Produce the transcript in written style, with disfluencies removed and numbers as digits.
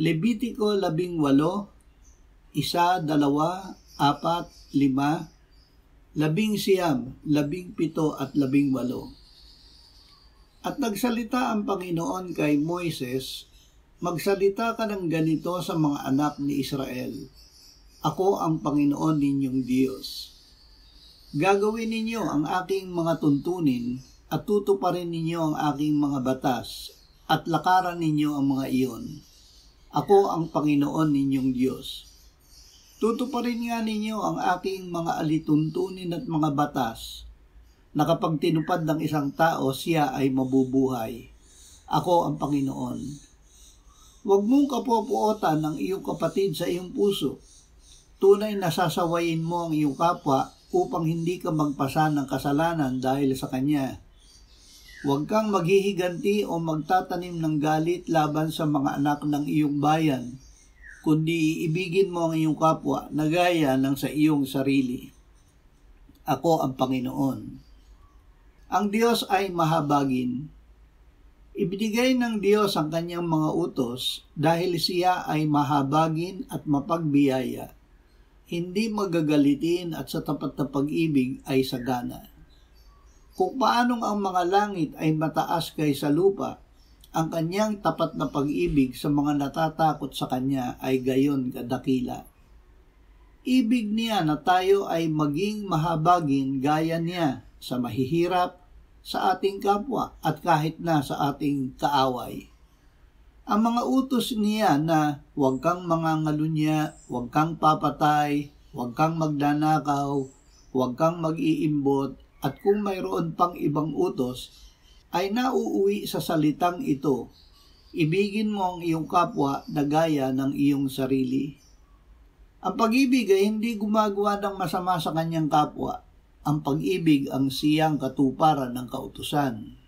Levitiko 18, 1, 2, 4, 5, 11, 17 at 18. At nagsalita ang Panginoon kay Moises, magsalita ka ng ganito sa mga anak ni Israel. Ako ang Panginoon ninyong Diyos. Gagawin ninyo ang aking mga tuntunin at tutuparin ninyo ang aking mga batas at lakaran ninyo ang mga iyon. Ako ang Panginoon ninyong Diyos. Tutuparin nga ninyo ang aking mga alituntunin at mga batas na kapag tinupad ng isang tao, siya ay mabubuhay. Ako ang Panginoon. Huwag mong kapopuotan ang iyong kapatid sa iyong puso. Tunay na sasawayin mo ang iyong kapwa upang hindi ka magpasa ng kasalanan dahil sa kanya. Huwag kang maghihiganti o magtatanim ng galit laban sa mga anak ng iyong bayan, kundi iibigin mo ang iyong kapwa na gaya ng sa iyong sarili. Ako ang Panginoon. Ang Diyos ay mahabagin. Ibinigay ng Diyos ang kanyang mga utos dahil siya ay mahabagin at mapagbiyaya. Hindi magagalitin at sa tapat na pag-ibig ay sagana. Kung paanong ang mga langit ay mataas kaysa lupa, ang kanyang tapat na pag-ibig sa mga natatakot sa kanya ay gayon kadakila. Ibig niya na tayo ay maging mahabagin gaya niya sa mahihirap, sa ating kapwa at kahit na sa ating kaaway. Ang mga utos niya na huwag kang mangangalunya, huwag kang papatay, huwag kang magdanakaw, huwag kang mag-iimbot, at kung mayroon pang ibang utos, ay nauuwi sa salitang ito. Ibigin mo ang iyong kapwa na gaya ng iyong sarili. Ang pag-ibig ay hindi gumagawa ng masama sa kanyang kapwa. Ang pag-ibig ang siyang katuparan ng kautusan.